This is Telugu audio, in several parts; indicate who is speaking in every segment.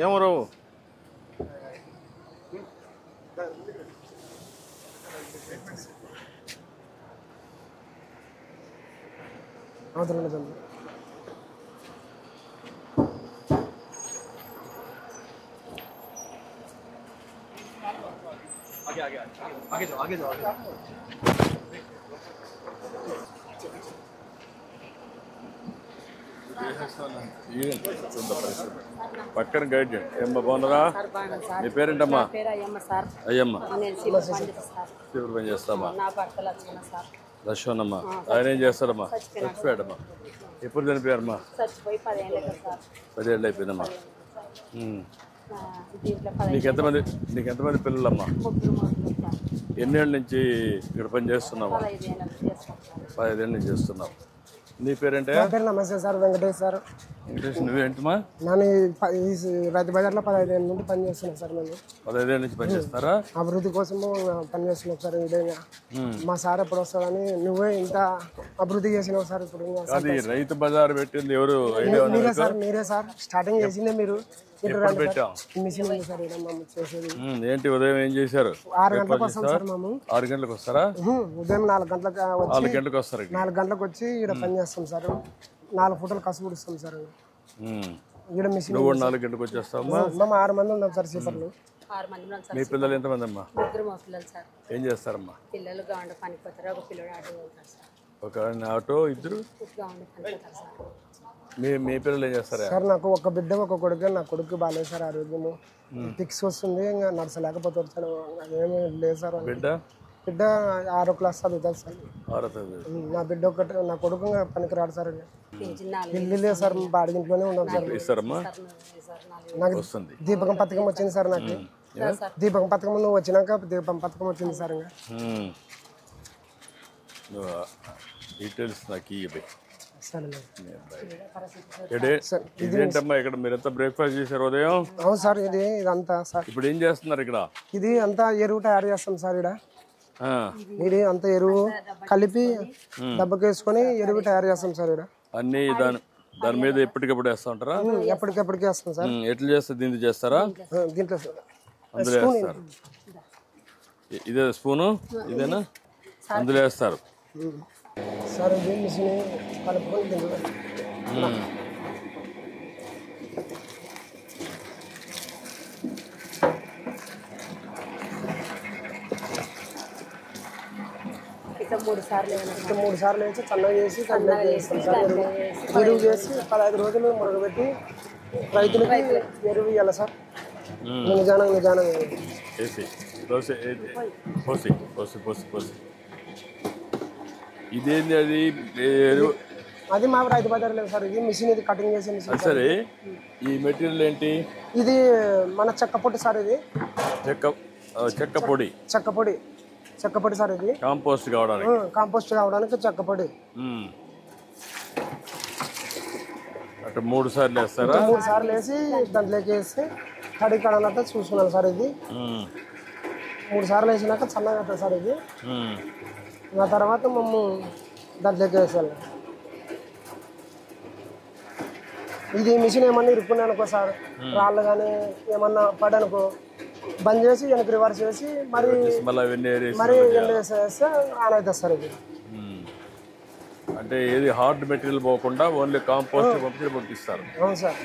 Speaker 1: ఏమరు आगे जाओ పక్కన గైడ్ చేయండి. ఏమ్మా బాగున్నారా? నీ పేరేంటమ్మా? అయ్యమ్మ. ఇప్పుడు పని చేస్తామా? లక్ష్మణమ్మా. ఆయన ఏం చేస్తారమ్మా? చచ్చిపోయాడమ్మా. ఎప్పుడు చనిపోయారమ్మా? 10 ఏళ్ళు అయిపోయిందమ్మా. నీకెంతమంది పిల్లలమ్మా? ఎన్నేళ్ళ నుంచి ఇక్కడ పని చేస్తున్నావా? 15 ఏళ్ళ నుంచి చేస్తున్నావు. నీ పేరేంటే?
Speaker 2: నమస్తే సార్, వెంకటేష్ సార్.
Speaker 1: వెంకటేష్, నువ్వేంటమ్మా?
Speaker 2: నేను రైతు బజార్లో 15 ఏళ్ళ నుండి పని చేస్తున్నాను సార్. నేను
Speaker 1: 15 ఏళ్ళ నుంచి పని చేస్తారా?
Speaker 2: అభివృద్ధి కోసము పని చేస్తున్నాం సార్. ఇదేగా మా సార్ ఎప్పుడు వస్తాడని, నువ్వే ఇంత అభివృద్ధి చేసినావు సార్. ఇప్పుడు
Speaker 1: అది రైతు బజార్ పెట్టింది ఎవరు?
Speaker 2: మీరే సార్ స్టార్టింగ్ చేసిందే మీరు.
Speaker 1: పెట్టాం
Speaker 2: మిషన్ ఉంది సార్ చేసేది.
Speaker 1: ఏంటి ఉదయం ఏం చేశారు?
Speaker 2: 6 గంటలకు వస్తాం సార్ మేము.
Speaker 1: 6 గంటలకు వస్తారా?
Speaker 2: ఉదయం 4 గంటలకు
Speaker 1: 4 గంటలకు వస్తారు.
Speaker 2: 4 గంటలకు వచ్చి ఇక్కడ పని చేస్తాం సార్. 4 ఫుటలు కసు పుడుస్తాం సార్. ఇక్కడ మిషన్
Speaker 1: 4 గంటలకు వచ్చేస్తామా?
Speaker 2: మేము 6 మంది ఉన్నాం సార్ సీపర్లు.
Speaker 1: మీ పిల్లలు ఎంతమంది అమ్మా? ఏం చేస్తారమ్మా?
Speaker 3: పిల్లలు గౌండ పనికి పోతారు. ఒక పిల్లడు ఆటో వెళ్తారు సార్.
Speaker 1: ఒక ఆటో, ఇద్దరు మీ పిల్లలు ఏం చేస్తారా?
Speaker 2: సార్ నాకు ఒక బిడ్డ ఒక కొడుకు. నా కొడుకు బాగాలేదు సార్, ఆరోగ్యము ఫిక్స్ వస్తుంది, ఇంకా నడచలేకపోతాడు. ఏమీ లేదు సార్.
Speaker 1: బిడ్డ
Speaker 2: 6వ క్లాస్ చదువుతారు సార్. నా బిడ్డ ఒకటి, నా కొడుకు పనికి రాడు సార్. ఇల్లు లేదు సార్, బాడిగింట్లోనే ఉన్నాం సార్.
Speaker 1: ఇస్తారమ్మా?
Speaker 2: నాకు దీపకం పథకం వచ్చింది సార్. నాకు దీపకం పథకం నువ్వు వచ్చినాక దీపం పథకం వచ్చింది సార్. ఇంకా
Speaker 1: డీటెయిల్స్ నాకు
Speaker 2: సరే.
Speaker 1: ఇదేంటమ్మా ఇక్కడ మీరంతా బ్రేక్ఫాస్ట్ చేశారు ఉదయం?
Speaker 2: అవును సార్. ఇదంతా సార్
Speaker 1: ఇప్పుడు ఏం చేస్తున్నారు ఇక్కడ?
Speaker 2: ఇది అంతా ఎరువు తయారు చేస్తాం సార్. ఇది అంతా ఎరువు కలిపి దెబ్బకేసుకొని ఎరువు తయారు చేస్తాం సార్.
Speaker 1: అన్ని దాని మీద ఎప్పటికప్పుడు వేస్తా ఉంటారా?
Speaker 2: ఎప్పటికెప్పటికి వేస్తాం సార్.
Speaker 1: ఎట్లా చేస్తారు? దీంట్లో చేస్తారా?
Speaker 2: దీంట్లో
Speaker 1: అందులో వేస్తారు. ఇదే స్పూను, ఇదేనా? అందులో వేస్తారు
Speaker 2: సార్. ఇది మిషన్ కలుపుకొని
Speaker 3: మూడు సార్లు
Speaker 2: వేసి చల్లగా చేసి చేస్తాం సార్. ఎరువు చేసి 15 రోజులు మురగబెట్టి రైతులకి ఎరువు ఇవ్వాలి సార్. నిజానం
Speaker 1: ఇదేంది?
Speaker 2: అది మా రైతు బజార్ లేదు సార్. ఇది మిషన్, ఇది కటింగ్ చేసే మిషన్.
Speaker 1: సరే, ఈ మెటీరియల్ ఏంటి?
Speaker 2: ఇది మన చెక్క పొడి సార్. ఇది
Speaker 1: చెక్క పొడి సార్. ఇది కాంపోస్ట్ కావడానికి చెక్క పొడి. అటు 3 సార్లు వేస్తారా? 3 సార్లు వేసి దాంట్లోకి వేసి తడి కడనంతా చూసుకున్నాను సార్. ఇది 3 సార్లు వేసినాక చల్లగా అవుతుంది సార్. ఇది ఆ తర్వాత మేము దాంట్లోకి వేసాలి. ఇది మిషన్ ఏమన్నా ఇరుక్కున్నాయి అనుకో సార్, రాళ్ళు కానీ ఏమన్నా పడనుకో, బంద్ చేసి వెనక్కి రివర్స్ చేసి మరి వేస్తే ఆన్ అవుతుంది సార్. ఇది అంటే ఏది హార్డ్ మెటీరియల్ పోకుండా ఓన్లీ కాంపోస్ట్ పంపిస్తారు.
Speaker 2: అవును సార్.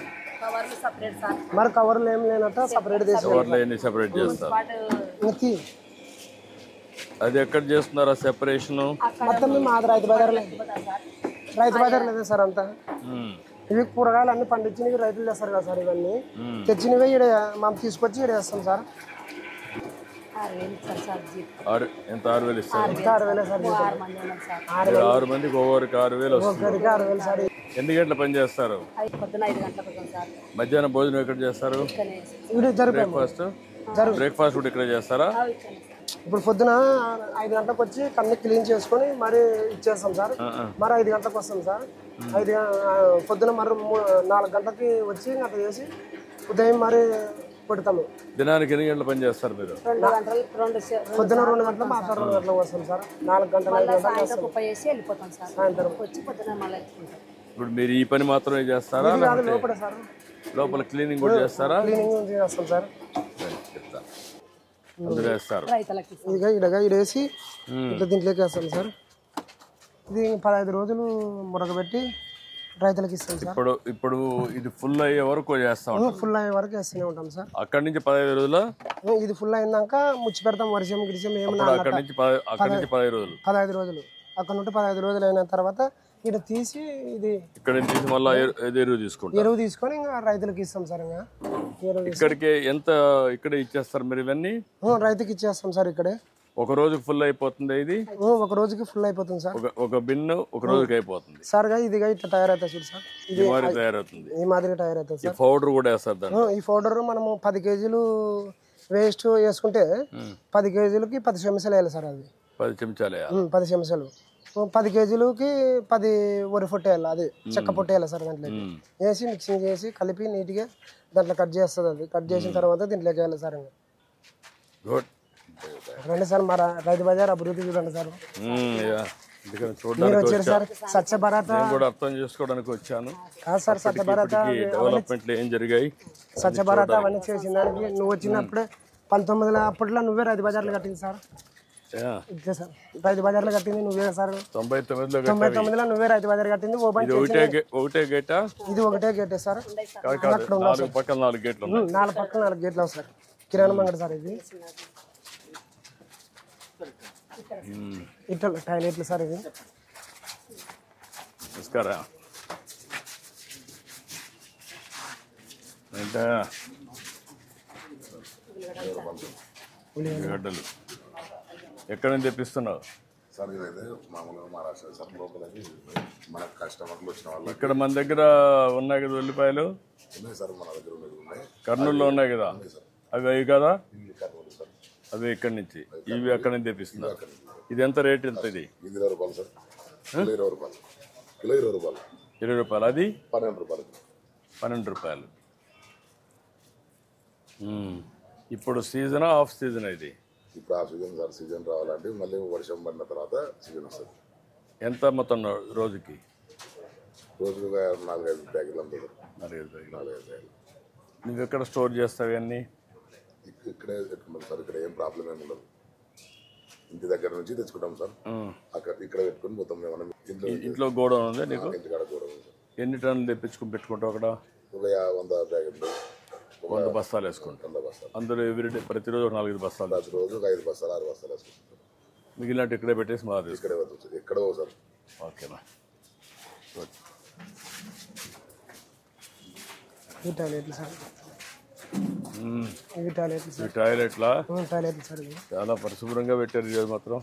Speaker 2: మరి కవర్లు ఏం లేనట్టు సపరేట్
Speaker 1: చేస్తారు. అది ఎక్కడ చేస్తున్నారా సెపరేషన్?
Speaker 2: మొత్తం మేము రైతు బజార్ లేదు సార్. అంతా ఇవి కూరగాయలు అన్ని పండించినవి రైతులు చేస్తారు కదా సార్. ఇవన్నీ తెచ్చినవి ఇక్కడ మనం తీసుకొచ్చి ఇక్కడ వేస్తాం సార్.
Speaker 1: 6,000 ఇస్తారు.
Speaker 2: 6,000 సార్.
Speaker 1: 6 మందికి ఒక్కొక్కరికి 6,000 వస్తుంది.
Speaker 2: సార్.
Speaker 1: ఎన్ని గంటల పని చేస్తారు? మధ్యాహ్నం భోజనం ఎక్కడ చేస్తారు? బ్రేక్ఫాస్ట్ కూడా ఇక్కడ చేస్తారా?
Speaker 2: ఇప్పుడు పొద్దున 5 గంటలకు వచ్చి కన్నీ క్లీన్ చేసుకొని మరి ఇచ్చేస్తాం సార్. మరి 5 గంటలకు వస్తాం సార్. పొద్దున మరి 4 గంటలకి వచ్చి అట్లా చేసి ఉదయం మరి పెడతాము.
Speaker 1: దినానికి ఎన్ని గంటల పని చేస్తారు మీరు?
Speaker 2: పొద్దున 2 గంటలు, మాత్రం 2 గంటలకు వస్తాం సార్. 4 గంటలు
Speaker 3: సాయంత్రం.
Speaker 1: ఇప్పుడు మీరు ఈ పని మాత్రమే చేస్తారా?
Speaker 2: లోపల సార్
Speaker 4: లోపల క్లీనింగ్ కూడా చేస్తారా?
Speaker 2: క్లీనింగ్ చేస్తాం సార్.
Speaker 4: చెప్తా అందులో వేస్తారు.
Speaker 3: రైతులకి
Speaker 2: ఇడగా ఇడేసి ఇట్లా దీంట్లోకి వేస్తాం సార్. ఇది 15 రోజులు మురగబెట్టి రైతులకు ఇస్తాం సార్.
Speaker 4: ఇప్పుడు ఇది ఫుల్ అయ్యే వరకు చేస్తా ఉంటాం.
Speaker 2: ఫుల్ అయ్యే వరకు వేస్తూనే ఉంటాం సార్.
Speaker 4: అక్కడి నుంచి 15 రోజులు
Speaker 2: ఇది ఫుల్ అయినాక ముచ్చి పెడతాం. వర్షం గిరిశం ఏమన్నా
Speaker 4: అక్కడి నుంచి 15 రోజులు
Speaker 2: 15 రోజులు అక్కడ నుండి 15 రోజులు అయిన తర్వాత ఇక్కడ తీసి ఇది
Speaker 4: ఇక్కడ నుంచి తీసి మళ్ళీ ఎరువు తీసుకుంటాం.
Speaker 2: ఎరువు తీసుకొని ఇంకా రైతులకు ఇస్తాం సార్. ఇంకా ఎరువు
Speaker 4: ఇక్కడికి ఎంత ఇక్కడే ఇచ్చేస్తారు మీరు ఇవన్నీ?
Speaker 2: రైతుకి ఇచ్చేస్తాం సార్. ఇక్కడే
Speaker 4: ఒక రోజుకి ఫుల్ అయిపోతుంది. ఇది
Speaker 2: ఒక రోజుకి ఫుల్ అయిపోతుంది సార్.
Speaker 4: ఒక బిన్ను ఒక రోజుకి అయిపోతుంది
Speaker 2: సార్. ఇదిగా ఇట్లా తయారవుతుంది చూడు సార్. ఇది
Speaker 4: తయారవుతుంది.
Speaker 2: ఈ మాదిరిగా తయారవుతుంది సార్.
Speaker 4: పౌడర్ కూడా వేస్తారు దాంట్లో.
Speaker 2: ఈ పౌడర్ మనము 10 కేజీలు వేస్ట్ వేసుకుంటే 10 కేజీలకి 10 చెంచాలు వేయాలి సార్. అది
Speaker 4: 10 చెంచాలు
Speaker 2: 10 చెంచాలు. 10 కేజీలకి 10 వరి పొట్టు వేయాలి. అది చెక్క పొట్టు వేయాలి సార్. దాంట్లో వేసి మిక్సింగ్ చేసి కలిపి నీట్గా దాంట్లో కట్ చేస్తుంది. అది కట్ చేసిన తర్వాత దీంట్లోకి వేయాలి సార్.
Speaker 4: గుడ్.
Speaker 2: రండి సార్, మా రైతు బజార్ అభివృద్ధి చూడండి సార్. మీరు
Speaker 4: చూడడానికి
Speaker 2: వచ్చారు సార్. స్వచ్ఛ భారత్
Speaker 4: కూడా అర్థం చేసుకోవడానికి వచ్చాను.
Speaker 2: కాదు సార్, స్వచ్ఛ భారత్
Speaker 4: డెవలప్మెంట్లు ఏం జరిగాయి,
Speaker 2: స్వచ్ఛ భారత్ అవన్నీ చేసిన దానికి నువ్వు వచ్చినప్పుడే 1900 అప్పట్లో నువ్వే రైతు బజార్లో కట్టింది సార్. ఇదే సార్ రైతు బజార్లో కట్టింది నువ్వే సార్. 99లో నువ్వే రైతు బజార్ కట్టింది. ఓపెన్
Speaker 4: ఒకటే గేటా?
Speaker 2: ఇది ఒకటే గేటే సార్.
Speaker 4: 4 పక్కల 4 గేట్లు.
Speaker 2: 4 పక్కల 4 గేట్లు సార్. కిరాణా మంగడి సార్. ఇది ఇట్లా టాయిలెట్లు సార్. ఇది
Speaker 4: నమస్కారం. ఉల్లిగడ్డలు ఎక్కడ నుంచి తెప్పిస్తున్నావు
Speaker 5: సార్? ఇదైతే మామూలుగా మహారాష్ట్ర సార్. లోపలికి మన కస్టమర్లు వచ్చిన వాళ్ళు
Speaker 4: ఇక్కడ మన దగ్గర ఉన్నాయి కదా ఉల్లిపాయలు?
Speaker 5: ఉన్నాయి సార్, మన దగ్గర ఉన్నాయి.
Speaker 4: కర్నూలులో ఉన్నాయి కదా అవి? అవి కదా
Speaker 5: కర్నూలు సార్.
Speaker 4: అవి ఇక్కడి నుంచి, ఇవి అక్కడ నుంచి తెప్పిస్తున్నారు. ఇది ఎంత రేట్? ఎంత ఇది?
Speaker 5: ఇది 20 రూపాయలు సార్. కిలో 20 రూపాయలు. కిలో 20 రూపాయలు.
Speaker 4: 20 రూపాయలు. అది
Speaker 5: 12 రూపాయలు.
Speaker 4: 12 రూపాయలు. ఇప్పుడు సీజనా ఆఫ్ సీజన్? ఇది
Speaker 5: ఇప్పుడు ఆ సీజన్ సార్. సీజన్ రావాలంటే మళ్ళీ వర్షం పడిన తర్వాత సీజన్ వస్తుంది.
Speaker 4: ఎంత మొత్తం రోజుకి?
Speaker 5: రోజుకు 4-5 ప్యాకెట్లు అమ్ముతారు.
Speaker 4: 4-5 ప్యాకెట్లు.
Speaker 5: 4-5 ప్యాకెట్లు.
Speaker 4: నువ్వు ఎక్కడ స్టోర్ చేస్తావు ఇవన్నీ?
Speaker 5: ఇక్కడే పెట్టుకుంటాం సార్. ఇక్కడ ఏం ప్రాబ్లం ఏమి ఉండదు. ఇంటి దగ్గర నుంచి తెచ్చుకుంటాం సార్. అక్కడ ఇక్కడ పెట్టుకుని మొత్తం మనం
Speaker 4: ఇంట్లో గోడౌన్ ఉంది నీకు?
Speaker 5: ఇంటికాడ కూడా ఉంది సార్.
Speaker 4: ఎన్ని టన్నులు తెప్పించుకుని పెట్టుకుంటావు అక్కడ?
Speaker 5: ఒక 100 ప్యాకెట్లు,
Speaker 4: 100 బస్తాలు వేసుకుంటాం.
Speaker 5: 100 బస్తాలు.
Speaker 4: అందులో ఎవ్రీడే ప్రతిరోజు 4-5 బస్తాలు.
Speaker 5: ప్రతిరోజు 5 బస్తాలు 6 బస్తాలు వేసుకుంటాం.
Speaker 4: మిగిలినట్టు ఇక్కడే పెట్టేసి మాది
Speaker 5: ఇక్కడే ఎక్కడో సార్.
Speaker 4: ఓకేనా?
Speaker 2: ఈ టాయిలెట్లు సార్. ఇవి టాయిలెట్లు సార్.
Speaker 4: టాయిలెట్లా?
Speaker 2: టాయిలెట్లు సార్. ఇది
Speaker 4: చాలా పరిశుభ్రంగా పెట్టారు ఈరోజు మాత్రం.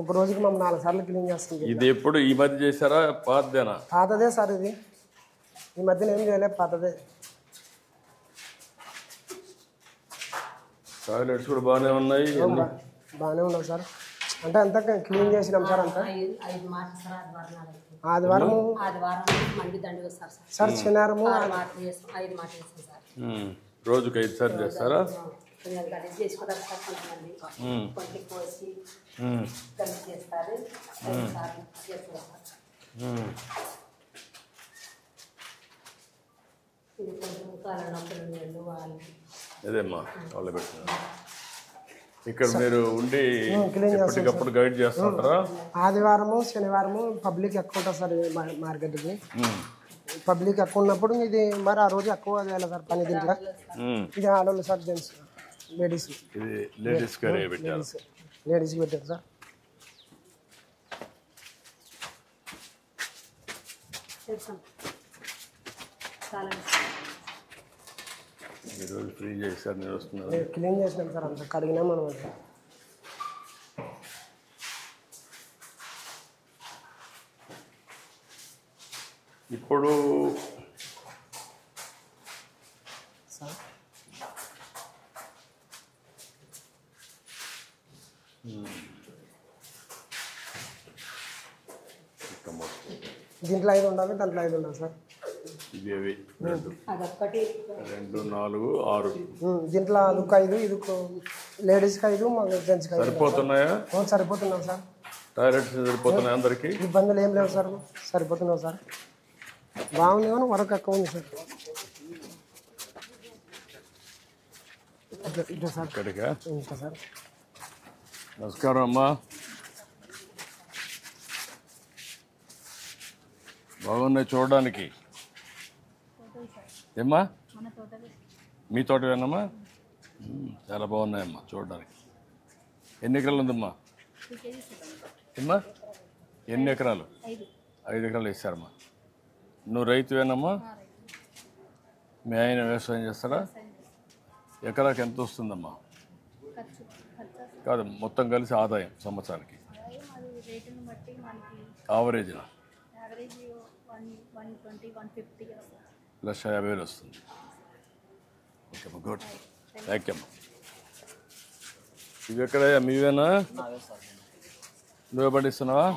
Speaker 2: ఒక రోజుకి మనం 4 సార్లు క్లీన్ చేస్తాం.
Speaker 4: ఇది ఎప్పుడు ఈ మధ్య చేశారా? పాతదేనా?
Speaker 2: పాతదే సార్. ఇది ఈ మధ్యన ఏం చేయలేదు, పాతదే.
Speaker 4: టాయిలెట్స్ కూడా బాగానే ఉన్నాయి.
Speaker 2: బాగానే ఉన్నాం సార్. అంటే అంతా క్లీన్ చేసినాం సార్. అంతా ఆదివారం సార్, శనివారము
Speaker 4: రోజుకి 5 సార్లు చేస్తారా? అదేమ్మా వాళ్ళు పెట్టిన. ఇక్కడ మీరు ఉండి ఎప్పటికప్పుడు గైడ్ చేస్తుంటారా?
Speaker 2: ఆదివారము శనివారము పబ్లిక్ ఎక్కువ ఉంటుంది సార్ మార్కెట్కి. పబ్లిక్ ఎక్కువ ఉన్నప్పుడు ఇది మరి ఆ రోజు ఎక్కువ చేయాలి సార్ పని. దీంట్లో ఇది ఆడవాళ్ళు సార్, జెంట్స్, లేడీస్.
Speaker 4: ఇది లేడీస్ కరే పెట్టారు.
Speaker 2: లేడీస్కి పెట్టారు సార్.
Speaker 4: ఈరోజు ఫ్రీ చేశారు. నేను వస్తున్నాను.
Speaker 2: క్లీన్ చేసినాం సార్. అంతా కడిగినా మనం. అది
Speaker 4: ఇప్పుడు
Speaker 2: సార్ దీంట్లో 5 ఉండాలి, దాంట్లో 5 ఉండాలి సార్.
Speaker 4: ఇవి 2, 4, 6.
Speaker 2: దీంట్లో అదొక 5, ఇది లేడీస్కి 5, జెంట్స్కి 5.
Speaker 4: సరిపోతున్నాయా?
Speaker 2: సరిపోతున్నాం సార్.
Speaker 4: టాయిలెట్స్ సరిపోతున్నాయి అందరికి?
Speaker 2: ఇబ్బందులు ఏం లేవు సార్, సరిపోతున్నావు సార్. బాగుంది కానీ వరకు ఎక్కువ ఉంది సార్. ఇట్లా సార్
Speaker 4: ఇక్కడికా?
Speaker 2: ఇంకా సార్.
Speaker 4: నమస్కారం అమ్మా. బాగున్నాయి చూడడానికి. ఏమ్మా మీ తోటవేనమ్మా? చాలా బాగున్నాయమ్మా చూడడానికి. ఎన్ని ఎకరాలు ఉందమ్మా? ఏమ్మా ఎన్ని ఎకరాలు? 5 ఎకరాలు వేసారమ్మా. నువ్వు రైతువేనమ్మా? మీ ఆయన వ్యవసాయం చేస్తారా? ఎకరాకి ఎంత వస్తుందమ్మా? కాదు మొత్తం కలిసి ఆదాయం సంవత్సరానికి ఆవరేజ్న 1,50,000 వస్తుంది. ఓకే అమ్మా, గుడ్. థ్యాంక్ యూ అమ్మా. ఇవి ఎక్కడ మీవేనా? నువ్వే పండిస్తున్నావా?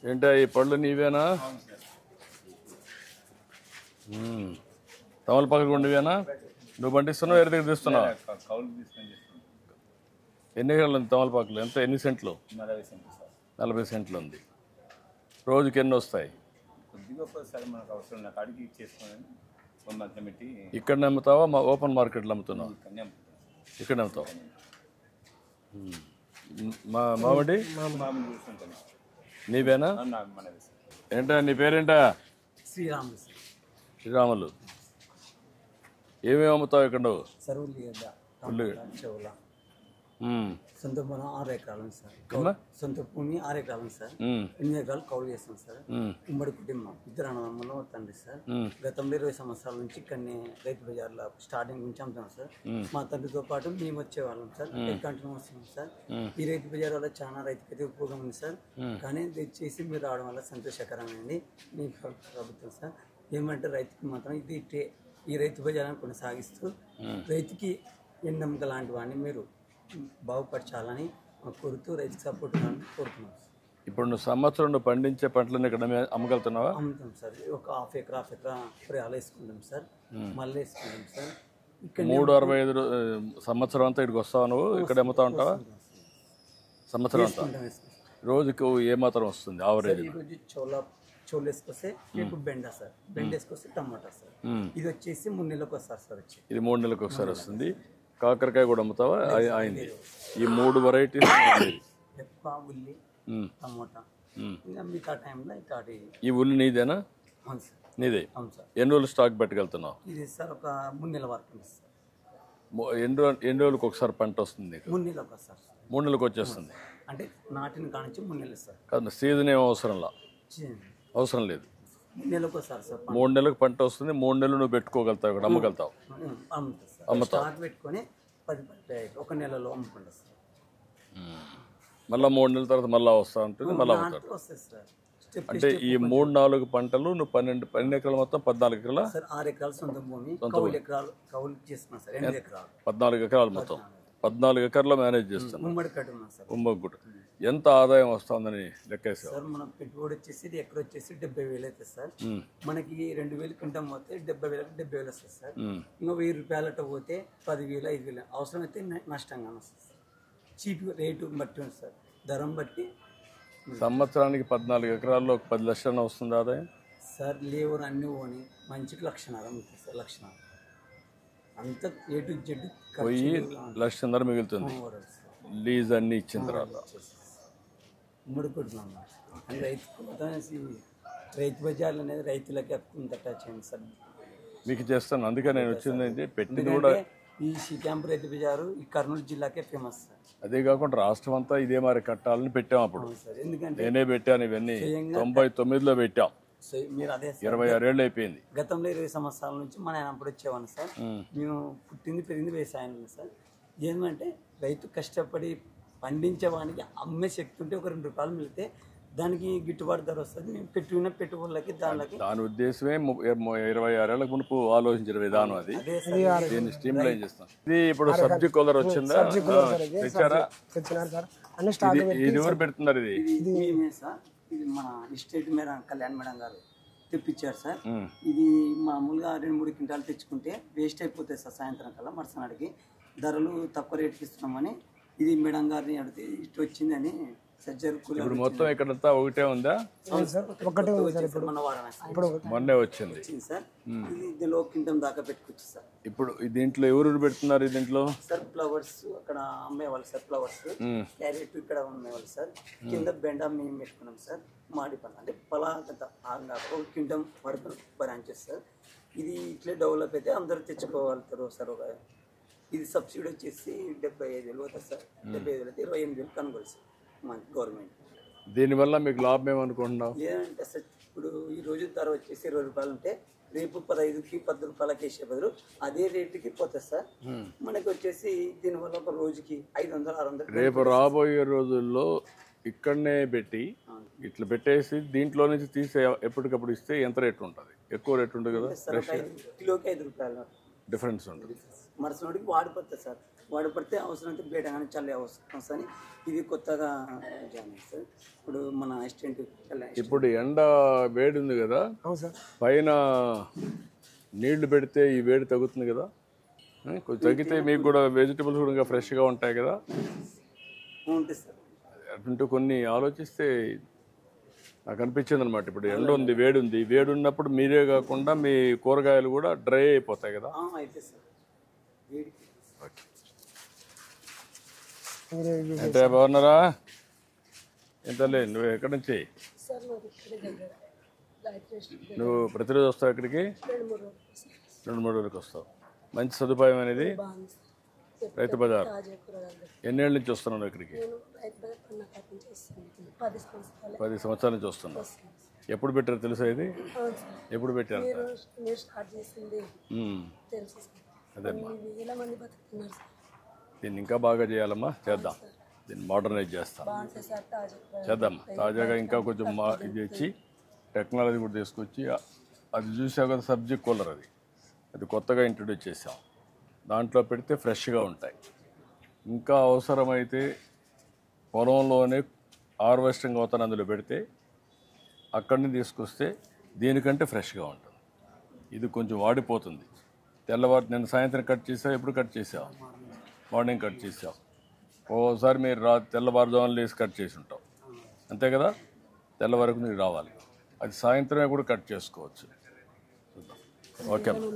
Speaker 4: ఏంటా ఈ పళ్ళు నీవేనా? తమలపాకు ఉండేవేనా? నువ్వు పండిస్తున్నావు, ఎవరి దగ్గర తీస్తున్నావా? ఎన్ని ఎకరాలు ఉంది తమలపాకులు? ఎంత, ఎన్ని సెంట్లు? 40 సెంట్లు ఉంది. రోజుకి ఎన్ని వస్తాయి? ఇక్కడ అమ్ముతావా? ఓపెన్ మార్కెట్లో అమ్ముతున్నావా? ఇక్కడ అమ్ముతావా? మామిడి నీవేనా? ఏంటా నీ పేరేంటా? శ్రీరాములు. ఏమేమి అమ్ముతావు ఇక్కడ నువ్వు?
Speaker 6: సొంత పొలం 6 ఎకరాలు ఉంది సార్. సొంత భూమి 6 ఎకరాలు ఉంది సార్. 8 ఎకరాలు కౌలు చేస్తాం సార్. ఉమ్మడి కుటుంబం, 2 అన్నదమ్ములు తండ్రి సార్. గతంలో 20 సంవత్సరాల నుంచి ఇక్కడనే రైతు బజార్లో స్టార్టింగ్ నుంచి అమ్ముతాం సార్. మా తండ్రితో పాటు మేము వచ్చేవాళ్ళం సార్. కంటిన్యూ వస్తున్నాం సార్. ఈ రైతు బజార్ వల్ల చాలా రైతుకైతే ఉపయోగం ఉంది సార్. కానీ దయచేసి మీరు రావడం వల్ల సంతోషకరమైంది మీ ప్రభుత్వం సార్. ఏమంటే రైతుకి మాత్రం ఇది ఈ రైతు బజార్ని కొనసాగిస్తూ రైతుకి ఎండమ్మక లాంటి వాడిని మీరు బాగుపరచాలని కోరుతూ రైతుకి సపోర్ట్ కోరుతున్నాం.
Speaker 4: ఇప్పుడు నువ్వు సంవత్సరం పండించే పంటలను ఇక్కడ అమ్మగలుగుతున్నావా?
Speaker 6: అమ్ముతాం సార్. ఒక హాఫ్ ఎకరా పొలాలు వేసుకుంటాం సార్. మళ్ళీ వేసుకుంటాం సార్. ఇక్కడ
Speaker 4: 365 సంవత్సరం అంతా ఇక్కడికి వస్తావా నువ్వు? ఇక్కడ అమ్ముతా ఉంటావా సంవత్సరం అంతా? రోజుకు ఏమాత్రం వస్తుంది ఆవరేజ్?
Speaker 6: ఈరోజు చోలు వేసుకొస్తే రేపు బెండ సార్. బెండ వేసుకొస్తే టమాటా సార్. ఇది వచ్చేసి 3 నెలలకు వస్తారు సార్. వచ్చి
Speaker 4: ఇది 3 నెలలకు ఒకసారి వస్తుంది. కాకరకాయ కూడా అమ్ముతావా? అయింది. ఈ 3 వెరైటీస్
Speaker 6: పెప్ప, ఉల్లి, టమోటా. ఇంకా మిగతా టైంలో ఇట్లాంటి.
Speaker 4: ఈ ఉల్లి నీదేనా?
Speaker 6: అవును సార్.
Speaker 4: నీదే.
Speaker 6: అవును సార్.
Speaker 4: ఎన్ని రోజులు స్టాక్ పెట్టుకెళ్తున్నావు?
Speaker 6: ఇది సార్ ఒక 3 నెలల వరకు ఉంది సార్.
Speaker 4: ఎన్ని రోజులకు ఒకసారి పంట వస్తుంది?
Speaker 6: 3 నెలలకు వస్తారు సార్.
Speaker 4: 3 నెలలకు వచ్చేస్తుంది.
Speaker 6: అంటే నాటిన కానించి 3 నెలలు సార్.
Speaker 4: కాదు సీజన్ ఏం అవసరం లేదు.
Speaker 6: 3 నెలలకు వస్తారు సార్.
Speaker 4: 3 నెలలకు పంట వస్తుంది. 3 నెలలు నువ్వు పెట్టుకోగలుగుతావు, ఇక్కడ అమ్మగలుగుతావు.
Speaker 6: అమ్ముతావు. స్టాక్ పెట్టుకొని 10 1 నెలలో అమ్ముకుంటా సార్.
Speaker 4: మళ్ళీ 3 నెలల తర్వాత మళ్ళీ వస్తా ఉంటుంది, మళ్ళీ అమ్ముతాడు.
Speaker 6: వస్తుంది సార్.
Speaker 4: అంటే ఈ 3-4 పంటలు నువ్వు 12 ఎకరాలు మొత్తం 14 ఎకరాల
Speaker 6: సార్. 6 ఎకరాలు సొంత భూమి, కౌలు ఎకరాలు కౌలు చేసుకున్నాం సార్. 8 ఎకరాలు
Speaker 4: 14 ఎకరాలు మొత్తం 14 ఎకరాల్లో మేనేజ్ చేస్తాను.
Speaker 6: ఉమ్మడి కట్టు ఉన్నాం సార్.
Speaker 4: ఉమ్మడి గుట్ట. ఎంత ఆదాయం వస్తుందని లెక్కేసావు
Speaker 6: సార్? మనం పెట్టుబడి వచ్చేసి ఇది ఎక్కడ వచ్చేసి 70,000 అవుతుంది సార్. మనకి 2,000 క్వింటం పోతే 70,000కి 70,000 వస్తుంది సార్. ఇంకా 1,000 రూపాయలు అట్ట పోతే 10,000 5,000 అవసరమైతే నష్టంగా వస్తుంది సార్. చీప్ రేటు బట్టి ఉంది సార్, ధరం బట్టి.
Speaker 4: సంవత్సరానికి 14 ఎకరాల్లో 10 లక్షలు వస్తుంది ఆదాయం
Speaker 6: సార్. లేబర్ అన్నీ పోని మంచికి లక్షణాలు ఉంటుంది సార్. లక్షణాలు అంతా A to Z
Speaker 4: పోయి 1,00,000 మిగులుతుంది లీజ్ అన్ని ఇచ్చిన తర్వాత.
Speaker 6: ముడుకుంటున్నాం రైతు బజార్లు అనేది రైతులకి కొంత టచ్ అయింది సార్.
Speaker 4: మీకు చేస్తాను, అందుకే నేను వచ్చింది. పెట్టింది కూడా
Speaker 6: ఈ క్యాంప్ రైతు బజారు ఈ కర్నూలు జిల్లాకే ఫేమస్ సార్.
Speaker 4: అదే కాకుండా రాష్ట్రం అంతా ఇదే మరి కట్టాలని పెట్టాం అప్పుడు.
Speaker 6: ఎందుకంటే
Speaker 4: నేనే పెట్టాను ఇవన్నీ. 99లో పెట్టాం.
Speaker 6: మీరు అదే
Speaker 4: 26 ఏళ్ళు అయిపోయింది.
Speaker 6: గతంలో 20 సంవత్సరాల నుంచి మన ఆయన అప్పుడు వచ్చేవాడిని సార్. మేము పుట్టింది పెరిగింది వ్యవసాయంలో సార్. ఏమంటే రైతు కష్టపడి పండించేవానికి అమ్మే శక్తి ఉంటే ఒక 2 రూపాయలు మిగిలితే దానికి గిట్టుబాటు ధర వస్తుంది. మేము పెట్టిన పెట్టుబడులకి దాని
Speaker 4: ఉద్దేశమే 26 ఏళ్ళకు మునుపు ఆలోచించిన విధానం అది. దీన్ని స్ట్రీమ్ లైన్ చేస్తాం. ఇది ఇప్పుడు సబ్జీ కూలర్ వచ్చిందా? తెచ్చారా? ఇది ఎవరు పెడుతున్నారు?
Speaker 6: ఇది మేమే సార్. ఇది మన ఎస్టేట్ మేడం కళ్యాణ్ మేడం గారు తెప్పించారు సార్. ఇది మామూలుగా 2-3 క్వింటాలు తెచ్చుకుంటే వేస్ట్ అయిపోతాయి సార్. సాయంత్రం కల్లా మరుసనాడికి ధరలు తక్కువ రేటుకి ఇస్తున్నామని ఇది మేడం గారిని అడిగితే ఇటు వచ్చిందని సర్జరీ కూలర్
Speaker 4: ఇప్పుడు మొత్తం ఇక్కడంతా ఒకటే ఉందా?
Speaker 2: ఒకటే ఉంది సార్ ఇప్పుడు.
Speaker 6: మన వాడన
Speaker 2: ఇప్పుడు
Speaker 4: మొన్నే వచ్చింది.
Speaker 6: వచ్చింది సార్. ఇది ఇందులో కింటం దాకా పెట్టుకోవచ్చు సార్.
Speaker 4: ఇప్పుడు దీంట్లో ఎవరు పెడుతున్నారు? దీంట్లో
Speaker 6: సార్ ఫ్లవర్స్ అక్కడ అమ్మేవాళ్ళు సార్, ఫ్లవర్స్ క్యారెట్ ఇక్కడ అమ్మేవాళ్ళు సార్. కింద బెండ మేము పెట్టుకున్నాం సార్. మాడి పంట అంటే పలాగత ఒక కింటం వరకు బ్రాంచెస్ సార్. ఇది ఇట్లే డెవలప్ అయితే అందరూ తెచ్చుకోగలుగుతారు సార్. ఒక ఇది సబ్సిడీ వచ్చేసి 75,000 అవుతుంది సార్. 75,000 అయితే 28,000 కనుగోలు సార్ మన గవర్నమెంట్.
Speaker 4: దీనివల్ల మీకు లాభం ఏమనుకుంటున్నావు?
Speaker 6: లేదంటే సార్ ఇప్పుడు ఈ రోజు ధర వచ్చేసి 20 రూపాయలు ఉంటే రేపు 15కి 10 రూపాయలకి వేసే బదులు అదే రేటుకి పోతుంది సార్. మనకి వచ్చేసి దీనివల్ల ఒక రోజుకి 500-600.
Speaker 4: రేపు రాబోయే రోజుల్లో ఇక్కడనే పెట్టి ఇట్లా పెట్టేసి దీంట్లో నుంచి తీసే ఎప్పటికప్పుడు ఇస్తే ఎంత రేటు ఉంటుంది? ఎక్కువ రేటు ఉంటుంది కదా,
Speaker 6: కిలోకి 5 రూపాయలు
Speaker 4: డిఫరెన్స్ ఉంటుంది.
Speaker 6: మరుసటికి వాడిపోతుంది సార్. వాడిపడితే అవసరం అయితే బయట కానీ చల్లే అవసరం అని ఇది కొత్తగా జాయిన్ సార్. ఇప్పుడు మన అసిస్టెంట్
Speaker 4: ఇప్పుడు ఎండ వేడి ఉంది కదా,
Speaker 2: అవును సార్.
Speaker 4: పైన నీళ్లు పెడితే ఈ వేడి తగ్గుతుంది కదా, కొంచెం తగ్గితే మీకు కూడా వెజిటబుల్స్ కూడా ఫ్రెష్గా ఉంటాయి కదా.
Speaker 6: ఉంటుంది సార్.
Speaker 4: అటుంటూ కొన్ని ఆలోచిస్తే నాకు అనిపించింది అనమాట. ఇప్పుడు ఎండ ఉంది, వేడి ఉంది, వేడి ఉన్నప్పుడు మీరే కాకుండా మీ కూరగాయలు కూడా డ్రై అయిపోతాయి కదా.
Speaker 6: అయితే సార్ వేడికి
Speaker 4: అంటే బాగున్నారా? ఎంతలే నువ్వు ఎక్కడి నుంచి? నువ్వు ప్రతిరోజు వస్తావు ఇక్కడికి? 2-3 రోజులకు వస్తావు. మంచి సదుపాయం అనేది రైతు బజార్. ఎన్నేళ్ళ నుంచి వస్తున్నావు ఇక్కడికి? 10 సంవత్సరాల నుంచి వస్తున్నావు. ఎప్పుడు పెట్టారు తెలుసా ఇది? ఎప్పుడు పెట్టారు? అదేమ్మా, దీన్ని ఇంకా బాగా చేయాలమ్మా. చేద్దాం, దీన్ని మోడర్నైజ్ చేస్తాం, చేద్దాం. తాజాగా ఇంకా కొంచెం ఇది ఇచ్చి టెక్నాలజీ కూడా తీసుకొచ్చి అది చూసావు కదా, సబ్జీ కూలర్ అది కొత్తగా ఇంట్రడ్యూస్ చేసాం. దాంట్లో పెడితే ఫ్రెష్గా ఉంటాయి. ఇంకా అవసరమైతే పొలంలోనే హార్వెస్టింగ్ అవుతాను అందులో పెడితే అక్కడి నుంచి తీసుకొస్తే దీనికంటే ఫ్రెష్గా ఉంటుంది. ఇది కొంచెం వాడిపోతుంది. తెల్లవారు నేను సాయంత్రం కట్ చేసావు, ఎప్పుడు కట్ చేసావు? మార్నింగ్ కట్ చేసావు. ఓసారి మీరు తెల్లవారుజామున లేసి కట్ చేసి ఉంటావు, అంతే కదా? తెల్లవారకు మీరు రావాలి. అది సాయంత్రమే కూడా కట్ చేసుకోవచ్చు. ఓకే అమ్మా,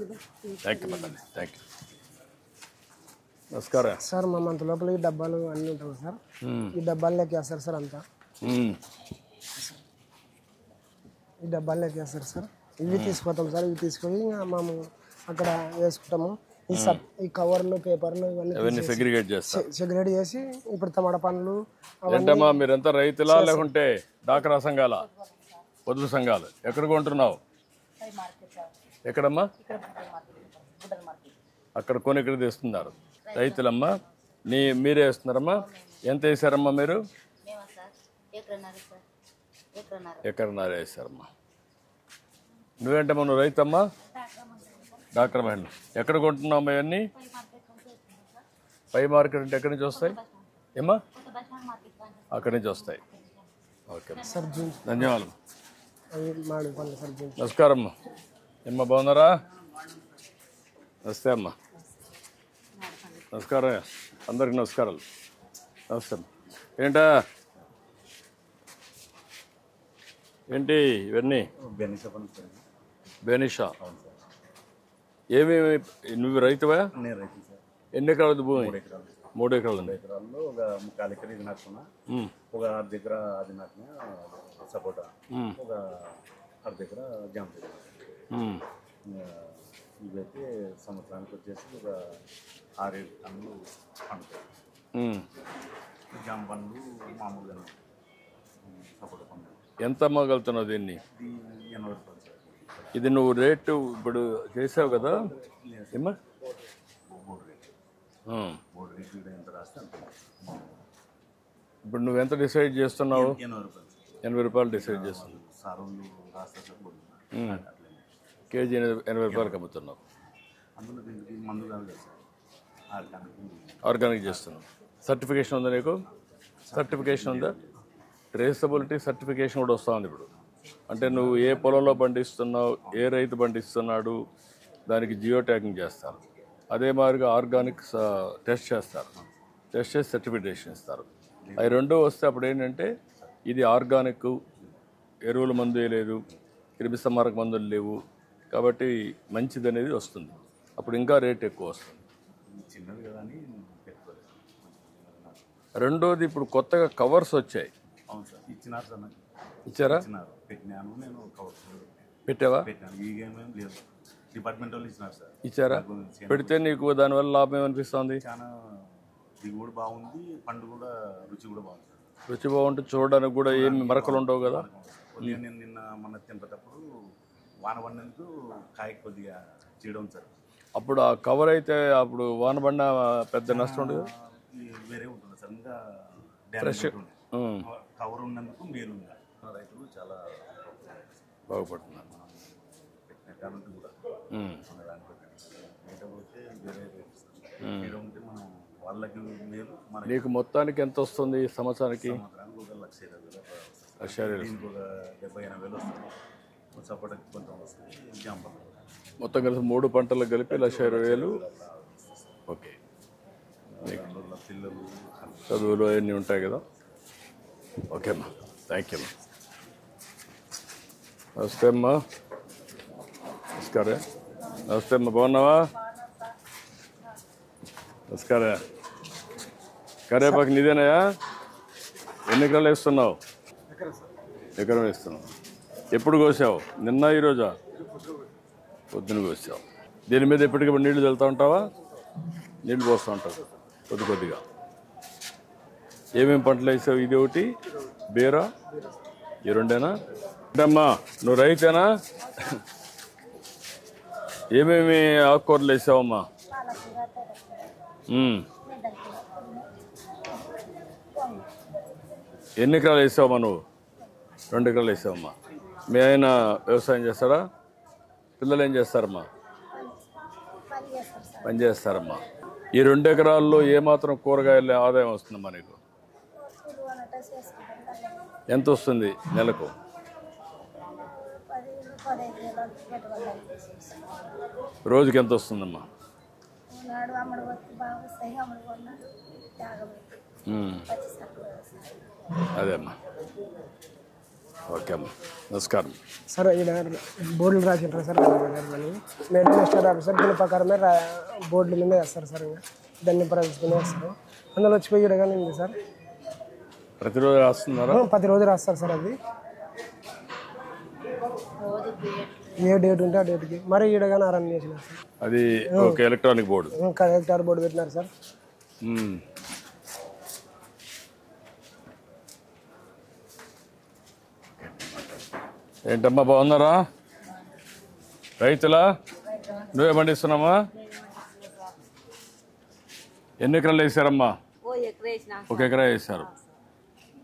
Speaker 4: thank you madam, thank you. నమస్కారం
Speaker 2: సార్. మా మంత లోపల ఈ డబ్బాలు అన్నీ ఉంటాయి సార్. ఈ డబ్బాలు లెక్కేస్తారు సార్ అంతా. ఈ డబ్బాలు లెక్కేస్తారు సార్. ఇవి తీసుకుపోతాం సార్. ఇవి తీసుకొని మేము అక్కడ వేసుకుంటాము. ఈ కవర్లు, పేపర్లు
Speaker 4: ఇవన్నీ సెగ్రిగేట్ చేస్తాం.
Speaker 2: సెగ్రిగేట్ చేసి ఇప్పుడు టమాటా పండ్లు.
Speaker 4: ఏంటమ్మా మీరంతా రైతులా లేకుంటే డాక్రా సంఘాల, పొదుపు సంఘాలు? ఎక్కడ కొంటున్నావు? ఎక్కడమ్మా? అక్కడ కొని ఇక్కడ తెస్తున్నారు. రైతులమ్మా, మీరే వేస్తున్నారమ్మా? ఎంత వేసారమ్మా మీరు? ఎకరన్నర వేసారమ్మా. నువ్వేంటమ్మా, నువ్వు రైతమ్మా? డాక్టర్ మహిళ. ఎక్కడ కొంటున్నావు అవన్నీ? పై మార్కెట్ అంటే ఎక్కడి నుంచి వస్తాయి ఏమ్మా? అక్కడి నుంచి వస్తాయి. ఓకే, ధన్యవాదాలు. నమస్కారం అమ్మా. ఏమ్మా బాగున్నారా? నమస్తే అమ్మా. నమస్కారం, అందరికి నమస్కారాలు. నమస్కారం. ఏంటా ఏంటి ఇవన్నీ? బెనిషా. ఏమేమి? నువ్వు రైతువా? ఎన్ని ఎకరాలు భూమి? 3 ఎకరాలు ఉంది.
Speaker 7: ఒక 3/4 ఎకరం ఇది నాటుకున్నా, ఒక 1/2 దగ్గర అది నాటిన సపోటా, ఒక 1/2 దగ్గర జామ చెట్టు. ఇవైతే సంవత్సరానికి వచ్చేసి ఒక 6-7 టన్నులు పండుతాయి. జామ పండ్లు మామూలుగా సపోటా పండు.
Speaker 4: ఎంత అమ్మగలుగుతున్నావు దీన్ని?
Speaker 7: 80 రూపాయలు.
Speaker 4: ఇది నువ్వు రేటు ఇప్పుడు చేసావు కదా ఏమ్మా?
Speaker 7: 3 రేట్లు ఎంత రాస్తే అంత.
Speaker 4: ఇప్పుడు నువ్వు ఎంత డిసైడ్ చేస్తున్నావు?
Speaker 7: 80 రూపాయలు.
Speaker 4: 80 రూపాయలు డిసైడ్ చేస్తున్నావు.
Speaker 7: సారులు రాస్తే
Speaker 4: కేజీ 80 రూపాయలకి అమ్ముతున్నావు.
Speaker 7: అందులో దీనికి మందు కాదు కదా సార్,
Speaker 4: ఆర్గానిక్ చేస్తున్నావు. సర్టిఫికేషన్ ఉందా నీకు? సర్టిఫికేషన్ ఉందా? ట్రేసబిలిటీ సర్టిఫికేషన్ కూడా వస్తూ ఉంది ఇప్పుడు. అంటే నువ్వు ఏ పొలంలో పండిస్తున్నావు, ఏ రైతు పండిస్తున్నాడు, దానికి జియో ట్యాగింగ్ చేస్తారు. అదే మాదిరిగా ఆర్గానిక్ టెస్ట్ చేస్తారు. టెస్ట్ చేసి సర్టిఫికేషన్ ఇస్తారు. అవి రెండూ వస్తే అప్పుడు ఏంటంటే ఇది ఆర్గానిక్, ఎరువుల మందు వేయలేదు, క్రిమి సంహారక మందులు లేవు కాబట్టి మంచిది అనేది వస్తుంది. అప్పుడు ఇంకా రేట్ ఎక్కువ వస్తుంది.
Speaker 7: చిన్నది కదా అని పెట్టుకోలేదు.
Speaker 4: రెండోది ఇప్పుడు కొత్తగా కవర్స్ వచ్చాయి.
Speaker 7: అవును సార్, ఇచ్చినారు సార్ నాకు.
Speaker 4: ఇచ్చారా?
Speaker 7: ఇచ్చినారు, పెట్టినాను నేను. కవర్
Speaker 4: పెట్టావా?
Speaker 7: పెట్టాను. ఈ గేమ్ ఏం లేదు, డిపార్ట్మెంట్ వాళ్ళు ఇచ్చినారు సార్.
Speaker 4: ఇచ్చారా? పెడితే నీకు దానివల్ల లాభం ఏమనిపిస్తుంది?
Speaker 7: చాలా దిగుబడి బాగుంది, పండు కూడా రుచి కూడా బాగుంది సార్.
Speaker 4: రుచి బాగుంటుంది, చూడడానికి కూడా ఏమి మరకలు ఉండవు కదా.
Speaker 7: కొద్దిగా నేను నిన్న మొన్న తింపేటప్పుడు వాన పడినందుకు కాయ కొద్దిగా చేయడం సార్.
Speaker 4: అప్పుడు ఆ కవర్ అయితే అప్పుడు వాన పడిన పెద్ద నష్టం ఉండదు.
Speaker 7: వేరే ఉంటుంది సార్, ఇంకా డ్యామేజ్ ఉంటుంది. కవర్ ఉన్నందుకు మేలు రైతులు చాలా
Speaker 4: బాగుపడుతున్నారు.
Speaker 7: పెట్టిన కాబట్టి కూడా లేకపోతే వేరే రేటు ఉంటే మనం వాళ్ళకి మేలు. మనకి
Speaker 4: నీకు మొత్తానికి ఎంత వస్తుంది ఈ సంవత్సరానికి?
Speaker 7: సంవత్సరానికి ఒక 1,20,000 దీనికి ఒక 70,000-80,000 వస్తుంది. సపోర్ట్కి కొంచెం వస్తుంది. జాంప
Speaker 4: మొత్తం కలిసి 3 పంటలకు కలిపి 1,20,000. ఓకే.
Speaker 7: పిల్లలు
Speaker 4: చదువులు అవన్నీ ఉంటాయి కదా. ఓకే అమ్మా, థ్యాంక్ యూ అమ్మా. నమస్తే అమ్మా. నమస్కారం. నమస్తే అమ్మా, బాగున్నావా? నమస్కారం. కరేపాకు నీదేనాయా? ఎన్ని ఎకరాలు వేస్తున్నావు? ఎకరం వేస్తున్నావు. ఎప్పుడు కోసావు? నిన్న ఈరోజా? పొద్దున కోసావు. దీని మీద ఎప్పటికప్పుడు నీళ్లు చల్లుతూ ఉంటావా? నీళ్ళు పోస్తూ ఉంటావు కొద్ది కొద్దిగా. ఏమేమి పంటలు వేసావు? ఇది ఒకటి, బీరా, ఈ రెండేనా? అమ్మా నువ్వు రైతేనా? ఏమేమి ఆకుకూరలు వేసావమ్మా? ఎన్ని ఎకరాలు వేసావమ్మా నువ్వు? 2 ఎకరాలు వేసావమ్మా. మీ ఆయన వ్యవసాయం చేస్తారా? పిల్లలు ఏం చేస్తారమ్మా? పని చేస్తారమ్మా. ఈ 2 ఎకరాల్లో ఏమాత్రం కూరగాయల ఆదాయం వస్తుందమ్మా నీకు? ఎంత వస్తుంది నెలకు? రోజుకి ఎంత వస్తుందమ్మా? అదే అమ్మా. ఓకే అమ్మా, నమస్కారం.
Speaker 1: సార్ ఇక్కడ బోర్డులు రాసింటారు సార్, మెయింటెనెన్స్ స్టార్ ఆఫీసర్ దీని ప్రకారమే బోర్డుల మీద వేస్తారు సార్. ఇంకా దాన్ని ప్రవేశించుకుని వేస్తారు. అందులో వచ్చిపోయి ఇడగానే ఉంది సార్.
Speaker 4: ప్రతిరోజు రాస్తున్నారా?
Speaker 1: ప్రతిరోజు రాస్తారు సార్. అది ఏ డేట్ ఉంటే ఆ డేట్కి మరి ఈడగానే రన్ చేసినారు సార్.
Speaker 4: అది ఒక ఎలక్ట్రానిక్ బోర్డు,
Speaker 1: కలెక్టర్ బోర్డు పెట్టినారు సార్.
Speaker 4: ఏంటమ్మా, బాగున్నారా? రైతులా? నువ్వే పండిస్తున్నామా? ఎన్ని ఎకరాలు వేసారమ్మా? 1 ఎకరా వేసారు.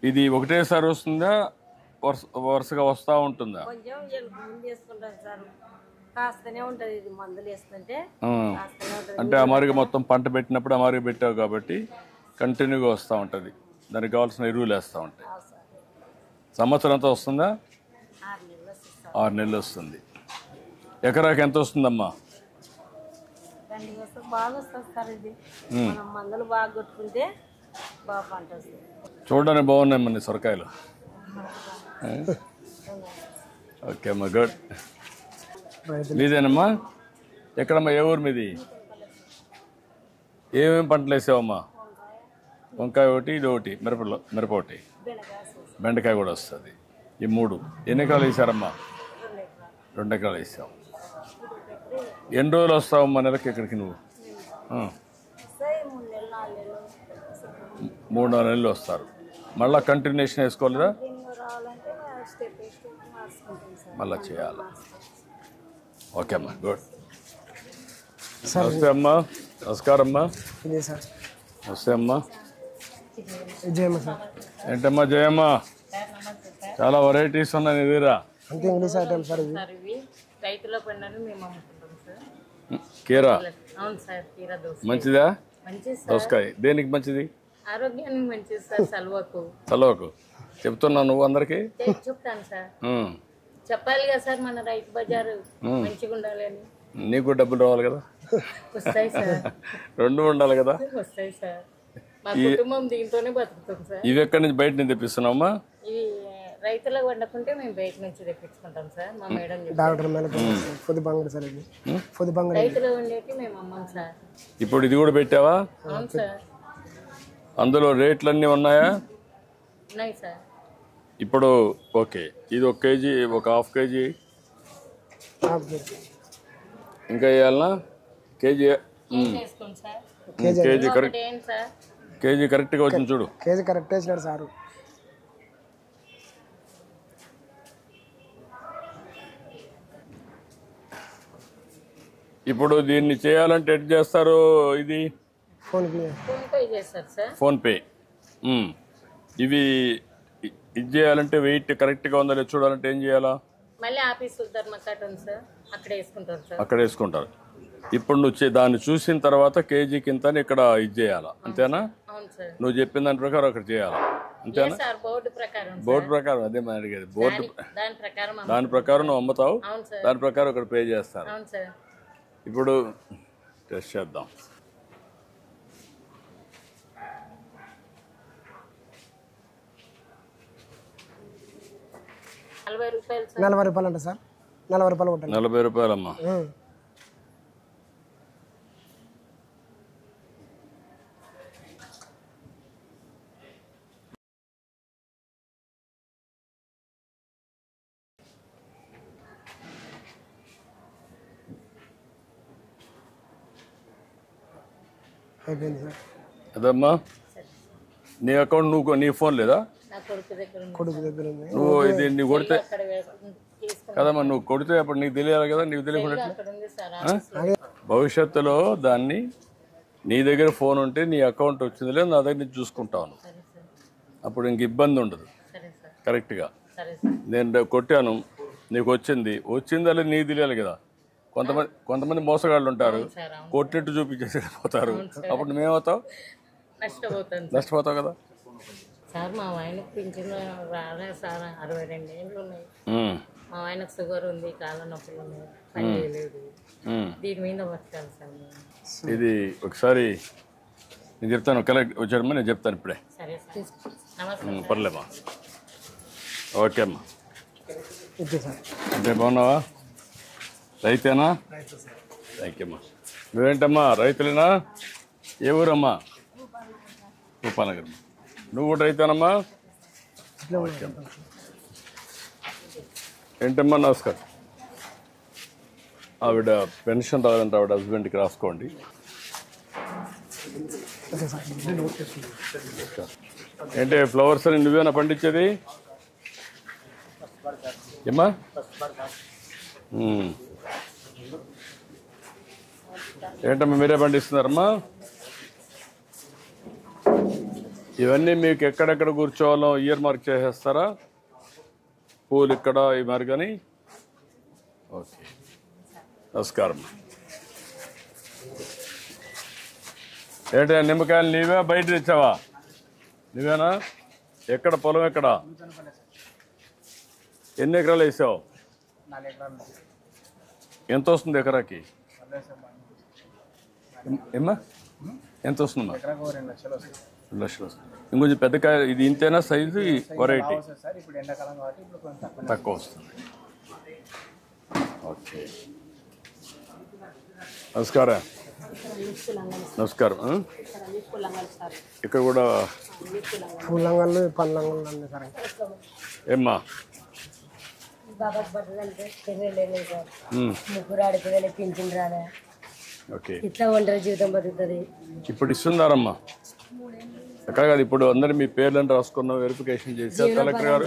Speaker 4: ఇది ఒకటేసారి వస్తుందా, వరుసగా వస్తూ ఉంటుందా?
Speaker 3: కొంచెం ముందు వేసుకుంటారు సార్, కాస్తనే ఉంటుంది. ఇది మందులు వేస్తుంటే
Speaker 4: అంటే అమారిగా మొత్తం పంట పెట్టినప్పుడు అమారిగా పెట్టావు కాబట్టి కంటిన్యూగా వస్తూ ఉంటుంది. దానికి కావాల్సిన ఎరువులు వేస్తూ ఉంటాయి. సంవత్సరం అంతా వస్తుందా? 6 నెలలు వస్తుంది. ఎకరాకి ఎంత వస్తుందమ్మా?
Speaker 3: 2 వస్తుంది. బాగా వస్తుంది సార్. ఇది మనం మందులు బాగా కొట్టుకుంటే బాగా పంట వస్తుంది.
Speaker 4: చూడడానికి బాగున్నాయి మన సొరకాయలు. ఓకే అమ్మా, గుడ్. మీదేనమ్మా? ఎక్కడమ్మా, ఏ ఊరు మీది? ఏమేమి పంటలు వేసావమ్మా? వంకాయ ఒకటి, ఇది ఒకటి, మిరప ఒకటి, బెండకాయ కూడా వస్తుంది. ఈ 3 ఎన్ని ఎకరాలు వేసారమ్మా? 2 ఎకరాలు వేసావు. ఎన్ని రోజులు వస్తావమ్మా నెలకి ఇక్కడికి నువ్వు? 3-4 నెలలు వస్తారు. మళ్ళీ కంటిన్యూషన్ వేసుకోలేదా? మళ్ళీ చేయాలి. ఓకే అమ్మా, గుడ్. నమస్తే అమ్మా. నమస్కారం అమ్మా.
Speaker 1: ఇదే సార్.
Speaker 4: నమస్తే అమ్మా.
Speaker 1: జయమ్మ సార్.
Speaker 4: ఏంటమ్మా జయమ్మ, చాలా వెరైటీస్ ఉన్నాయి నీ దగ్గర.
Speaker 1: అంతే ఇంగ్లీష్ ఐటమ్ సార్. ఇది
Speaker 3: రైతుల పండుగ మేము అమ్ముకుంటాం సార్.
Speaker 4: కీరా
Speaker 3: అవును సార్, కీరా దోస
Speaker 4: మంచిదా?
Speaker 3: మంచిది సార్.
Speaker 4: దోసకాయ దేనికి మంచిది?
Speaker 3: ఆరోగ్యానికి మంచిది సార్. సలువకు
Speaker 4: చలవకు చెప్తున్నావు నువ్వు అందరికి?
Speaker 3: చెప్తాను సార్. చెప్పాలి కదా సార్, మన రైతు బజారు మంచిగా ఉండాలని.
Speaker 4: నీకు డబ్బులు రావాలి కదా,
Speaker 3: వస్తాయి సార్,
Speaker 4: రెండు ఉండాలి కదా.
Speaker 3: వస్తాయి సార్. మా కుటుంబం దీంతోనే బతుకుతుంది సార్.
Speaker 4: ఇవి ఎక్కడి నుంచి బయట నుంచి తెప్పిస్తున్నావమ్మా?
Speaker 3: ఇవి రైతులకు వండకుంటే మేము బయట నుంచి తెప్పించుకుంటాం సార్. మా మేడం
Speaker 2: డాక్టర్ మేడం పొద్దు బంగారు సార్ ఇది పొద్దు బంగారు
Speaker 3: రైతులు వండేటి మేము అమ్మాం సార్.
Speaker 4: ఇప్పుడు ఇది కూడా పెట్టావా?
Speaker 3: అవును సార్,
Speaker 4: అందులో రేట్లన్నీ ఉన్నాయా?
Speaker 3: ఉన్నాయి సార్.
Speaker 4: ఇప్పుడు ఓకే, ఇది 1 కేజీ, ఒక 1/2 కేజీ ఇంకా వేయాలనా? కేజీ
Speaker 3: చేసుకోండి సార్.
Speaker 4: కేజీ కరెక్ట్,
Speaker 3: ఏంటి సార్?
Speaker 4: కేజీ కరెక్ట్గా వచ్చింది చూడు.
Speaker 2: కేజీ కరెక్ట్ వేసినాడు సారు.
Speaker 4: ఇప్పుడు దీన్ని చేయాలంటే ఎట్ చేస్తారు? ఇది
Speaker 2: ఫోన్పే
Speaker 3: ఫోన్పే చేస్తారు సార్.
Speaker 4: ఫోన్పే. ఇవి ఇది చేయాలంటే వెయిట్ కరెక్ట్గా ఉందా లేదు చూడాలంటే ఏం చేయాలా?
Speaker 3: మళ్ళీ ఆఫీసు ధర్మకట్ ఉంది సార్, అక్కడ వేసుకుంటారు సార్.
Speaker 4: అక్కడ వేసుకుంటారు. ఇప్పుడు నువ్వు దాన్ని చూసిన తర్వాత కేజీ కింద ఇక్కడ ఇది చేయాలా, అంతేనా?
Speaker 3: అవును సార్.
Speaker 4: నువ్వు చెప్పిన దాని ప్రకారం అక్కడ చేయాలా, అంతేనా?
Speaker 3: సార్ బోర్డు ప్రకారం.
Speaker 4: బోర్డు ప్రకారం అదే మనం అడిగేది. బోర్డు
Speaker 3: దాని
Speaker 4: ప్రకారం నువ్వు అమ్ముతావు,
Speaker 3: అవును సార్.
Speaker 4: దాని ప్రకారం ఇక్కడ పే చేస్తారు.
Speaker 3: అవును సార్.
Speaker 4: ఇప్పుడు టెస్ట్ చేద్దాం.
Speaker 3: రూపాయలు
Speaker 2: 40 రూపాయలు అంట సార్. 40 రూపాయలు కొట్టాలి.
Speaker 4: 40 రూపాయలమ్మా.
Speaker 2: అయిపోయింది సార్.
Speaker 4: అదమ్మా నీ అకౌంట్ నువ్వు నీ ఫోన్ లేదా?
Speaker 3: నా కొడుకు దగ్గర ఉంది.
Speaker 2: కొడుకు దగ్గర ఉంది.
Speaker 4: నువ్వు ఇది నీకు కొడితే
Speaker 3: అక్కడ తీసుకుని
Speaker 4: కదమ్మా, నువ్వు కొడితే అప్పుడు నీకు తెలియాలి కదా, నీకు తెలియకుండా
Speaker 3: అక్కడ ఉంది సార్.
Speaker 4: భవిష్యత్తులో దాన్ని నీ దగ్గర ఫోన్ ఉంటే నీ అకౌంట్ వచ్చింది లేదు నా దగ్గర నుంచి చూసుకుంటాను, అప్పుడు ఇంక ఇబ్బంది ఉండదు.
Speaker 3: సరే సార్.
Speaker 4: కరెక్ట్గా
Speaker 3: సరే సార్.
Speaker 4: నేను కొట్టాను, నీకు వచ్చిందా లేదు నీకు తెలియాలి కదా. కొంతమంది మోసగాళ్ళు ఉంటారు, కొట్టినట్టు చూపించేసి పోతారు, అప్పుడు నువ్వేమవుతావు? నష్టపోతావు కదా.
Speaker 3: సార్ మా ఆయనకు పింఛన్ రాలేదు సార్, 62 ఏళ్ళు ఉన్నాయి. మా ఆయనకు షుగర్ ఉంది, కాళ్ళ నొప్పులు ఉన్నాయి, పని చేయలేదు. దీని మీద బతకాలి సార్ మేము.
Speaker 4: ఇది ఒకసారి నేను చెప్తాను, కలెక్ట్ వచ్చాడమ్మా, నేను చెప్తాను ఇప్పుడే.
Speaker 3: సరే సార్. నమస్తే.
Speaker 4: పర్లేమ్మా. ఓకే అమ్మా.
Speaker 2: Okay sir.
Speaker 4: అంటే బాగున్నావా? రైతేనా? థ్యాంక్ యూ అమ్మా. నువ్వేంటమ్మా రైతులేనా? ఏ ఊరమ్మా? భూపాలనగర్. నువ్వు కూడా రైతేనమ్మా? ఓకే అమ్మా. ఏంటమ్మా నమస్కారం. ఆవిడ పెన్షన్ రాదంటే ఆవిడ హస్బెండ్కి రాసుకోండి. ఏంటి ఫ్లవర్స్ అని నువ్వేనా పండించేది? ఏమ్మా? ఏంటమ్మా మీరే పండిస్తున్నారమ్మా? ఇవన్నీ మీకు ఎక్కడెక్కడ కూర్చోవాలో ఇయర్ మార్క్ చేసేస్తారా? పూలు ఇక్కడ ఈ మరి కానీ. ఓకే నమస్కారం. ఏంటి నిమ్మకాయలు నీవే బయట తెచ్చావా? నువ్వేనా? ఎక్కడ పొలం ఎక్కడ? ఎన్ని ఎకరాలు వేసావు? ఎంత వస్తుంది ఎకరాకి? ఏమ్మా ఎంత వస్తుందమ్మా? 2 లక్షలు వస్తుంది. ఇంకొంచెం పెద్ద కాయ ఇది ఇంతేనా సైజు? వెరైటీ తక్కువ వస్తుంది. ఓకే నమస్కారం. నమస్కారం. ఇక్కడ కూడా
Speaker 2: పూలంగళ్ళు పండ్లంగళ్ళు అన్నీ సార్.
Speaker 4: ఏమ్మా?
Speaker 3: బాబాకి బట్టలు అంటే తెలియలేదు సార్. ముగ్గురు ఆడిపోయి పింఛన్ రాలే.
Speaker 4: ఓకే
Speaker 3: ఇట్లా ఒంటరి జీవితం బతుకుతుంది.
Speaker 4: ఇప్పుడు ఇస్తున్నారమ్మా? ఎక్కడ కాదు, ఇప్పుడు అందరు మీ పేర్లను రాసుకున్న వెరిఫికేషన్ చేశారు కలెక్టర్ గారు,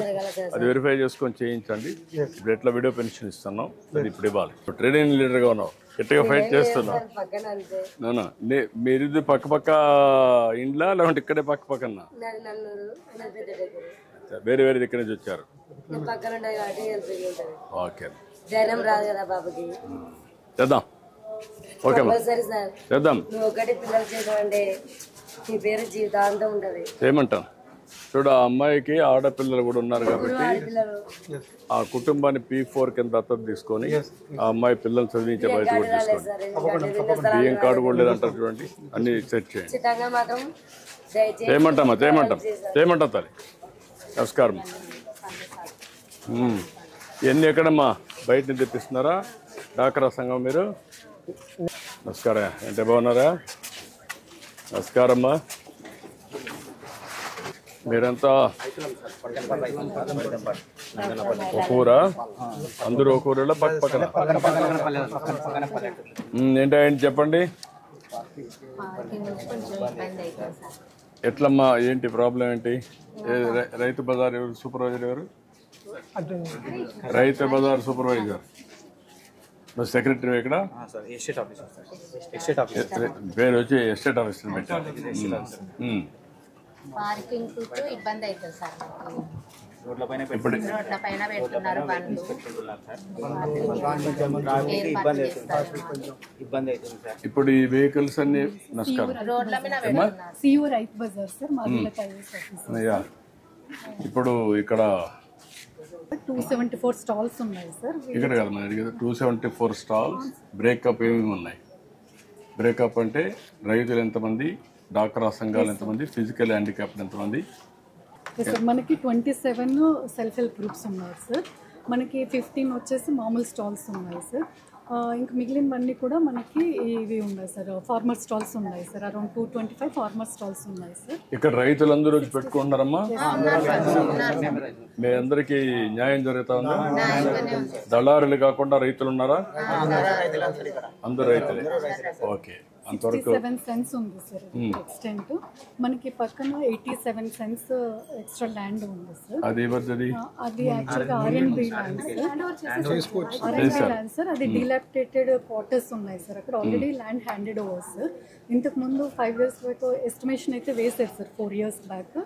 Speaker 4: అది వెరిఫై చేసుకొని చేయించండి. ఇప్పుడు ఎట్లా వీడియో పెన్షన్ ఇస్తున్నాం అది ఇప్పుడు ఇవ్వాలి. ఇప్పుడు ట్రేడింగ్ లీడర్గా ఉన్నావు, గట్టిగా ఫైట్ చేస్తున్నావు.
Speaker 3: పక్కన అంతే.
Speaker 4: నానా మీరు ఇది పక్క పక్క ఇండ్లా లేకుంటే ఇక్కడే పక్క పక్కన? వేరే వేరే దగ్గర నుంచి వచ్చారు.
Speaker 3: పక్కన ఉంటాయి కాబట్టి హెల్పింగ్ ఉంటుంది.
Speaker 4: ఓకే
Speaker 3: ధైర్యం రాదు కదా బాబుకి.
Speaker 4: చేద్దాం. ఓకే
Speaker 3: సరే సార్
Speaker 4: చేద్దాం.
Speaker 3: నువ్వు ఒకటి పిల్లలు చేసావంటే నీ పేరు జీవితాంతం ఉంటుంది.
Speaker 4: చేయమంటాను. చూడు ఆ అమ్మాయికి ఆడపిల్లలు కూడా ఉన్నారు కాబట్టి ఆ కుటుంబాన్ని P4 కింద దత్తత తీసుకొని ఆ అమ్మాయి పిల్లలు చదివించే బయట కూడా తీసుకోండి. బియ్యం కార్డు కూడా లేదంటారు చూడండి, అన్ని సెట్ చేయండి. చేయమంటామా చేయమంటా తల్లి. నమస్కారం. ఇవన్నీ ఎక్కడమ్మా బయట నుంచి తెప్పిస్తున్నారా? డాక్రా సంఘం మీరు? నమస్కారం. అంటే బాగున్నారా? నమస్కారమ్మా. మీరంతా ఒక ఊరా? అందరూ ఒక ఊరిలో పక్క పక్కన? ఏంటి చెప్పండి. ఎట్లమ్మా, ఏంటి ప్రాబ్లం ఏంటి? రైతు బజార్ ఎవరు సూపర్వైజర్? ఎవరు రైతు బజార్ సూపర్వైజర్? నువ్వు సెక్రటరీ ఇక్కడ? పేరు వచ్చి ఎస్టేట్ ఆఫీసర్ పెట్టారు.
Speaker 8: ఇబ్బంది అవుతుంది సార్.
Speaker 4: ఇప్పుడు ఇప్పుడు ఈ వెహికల్స్ అన్ని నమస్కారం. ఇప్పుడు ఇక్కడ
Speaker 9: 274 స్టాల్స్ ఉన్నాయి సార్.
Speaker 4: ఇక్కడ కదా మన 274 స్టాల్స్. బ్రేకప్ ఏమేమి ఉన్నాయి? బ్రేకప్ అంటే రైతులు ఎంతమంది, డాక్రా సంఘాలు ఎంతమంది, ఫిజికల్ హ్యాండిక్యాప్డ్ ఎంతమంది?
Speaker 9: సార్ మనకి 27 సెల్ఫ్ హెల్ప్ గ్రూప్స్ ఉన్నాయి సార్. మనకి 15 వచ్చేసి మామూలు స్టాల్స్ ఉన్నాయి సార్. ఇంకా మిగిలినవన్నీ కూడా మనకి ఇవి ఉన్నాయి సార్. ఫార్మర్ స్టాల్స్ ఉన్నాయి సార్. అరౌండ్ 225 ఫార్మర్ స్టాల్స్ ఉన్నాయి సార్.
Speaker 4: ఇక్కడ రైతులందరూ వచ్చి పెట్టుకుంటున్నారమ్మా? మీ అందరికి న్యాయం జరుగుతా ఉందా? దళారులు కాకుండా రైతులు ఉన్నారా? అందరు రైతులే. ఓకే.
Speaker 9: 67 సెంట్స్ ఉంది సార్ ఎక్స్టెంట్. మనకి పక్కన 87 సెంట్స్ ఎక్స్ట్రా ల్యాండ్ ఉంది సార్.
Speaker 4: అది
Speaker 9: అది యాక్చువల్గా R&B ల్యాండ్ సార్. అది డిలాపిడేటెడ్ క్వార్టర్స్ ఉన్నాయి సార్. అక్కడ already land handed over sir. ఇంతకు ముందు 5 years బ్యాక్ ఎస్టిమేషన్ అయితే వేసారు సార్, 4 years బ్యాక్.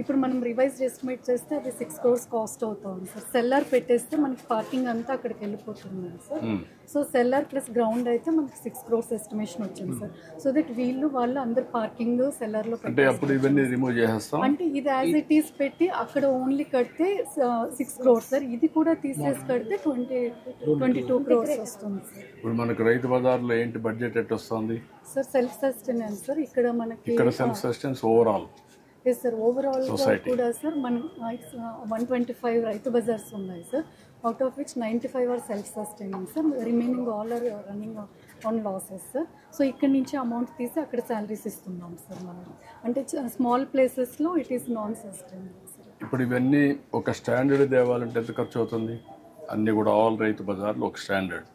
Speaker 9: ఇప్పుడు మనం రివైజ్ ఎస్టిమేట్ చేస్తే అది 6 crores కాస్ట్ అవుతుంది సార్. సెల్లార్ పెట్టేస్తే మనకి పార్కింగ్ అంతా అక్కడికి వెళ్ళిపోతుంది sir. So cellar plus ground అయితే మనకి 6 crores ఎస్టిమేషన్ వచ్చింది సార్. సో దట్ వాళ్ళు అందరు పార్కింగ్ సెల్లార్లో
Speaker 4: అంటే అప్పుడు ఇవన్నీ రిమూవ్ చేసేస్తాం.
Speaker 9: అంటే ఇది యాజ్ ఇట్ ఈస్ పెట్టి అక్కడ ఓన్లీ కడితే 6 crores సార్. ఇది కూడా తీసేసి కడితే 22 crores వస్తుంది సార్.
Speaker 4: ఇప్పుడు మనకు రైతు బజార్లో ఏంటి బడ్జెట్ ఎట్ వస్తుంది
Speaker 9: సార్? Self sustenance sir. ఇక్కడ మనకి
Speaker 4: self sustenance overall
Speaker 9: yes sir. Overall కూడా సార్ మన 125 రైతు బజార్స్ ఉన్నాయి sir. Out of which 95 are self sustaining sir. Remaining all are running on losses sir. So ఇక్కడ నుంచి అమౌంట్ తీసి అక్కడ శాలరీస్ ఇస్తున్నాం సార్ మనం. అంటే స్మాల్ ప్లేసెస్లో it is non sustainable sir.
Speaker 4: ఇప్పుడు ఇవన్నీ ఒక స్టాండర్డ్ తేవాలంటే ఎంత ఖర్చు అవుతుంది? అన్నీ కూడా ఆల్ రైతు బజార్లో ఒక స్టాండర్డ్.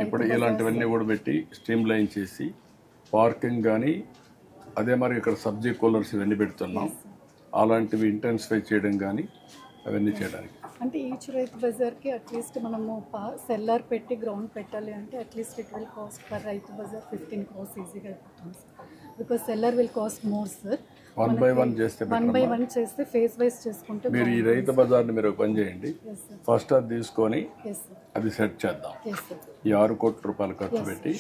Speaker 4: ఇప్పుడు ఇలాంటివన్నీ కూడా పెట్టి స్ట్రీమ్ లైన్ చేసి పార్కింగ్ కానీ, అదే మరి ఇక్కడ సబ్జీ కూలర్స్ ఇవన్నీ పెడుతున్నాం. అలాంటివి ఇంటెన్సిఫై చేయడం కానీ అవన్నీ చేయడానికి
Speaker 9: అంటే ఈచ్ రైతు బజార్కి అట్లీస్ట్ మనము సెల్లార్ పెట్టి గ్రౌండ్ పెట్టాలి అంటే at least it will cost per Rythu Bazar 15 crores ఈజీగా అయిపోతుంది sir. Because cellar will cost more sir.
Speaker 4: 1 by 1 చేస్తే
Speaker 9: 1 by 1 చేస్తే ఫేస్ వైజ్ చేసుకుంటే
Speaker 4: మీరు ఈ రైతు బజార్ని మీరు పని చేయండి. ఫస్ట్ అది తీసుకొని అది సెట్ చేద్దాం. ఈ 6 కోట్ల రూపాయలు ఖర్చు పెట్టి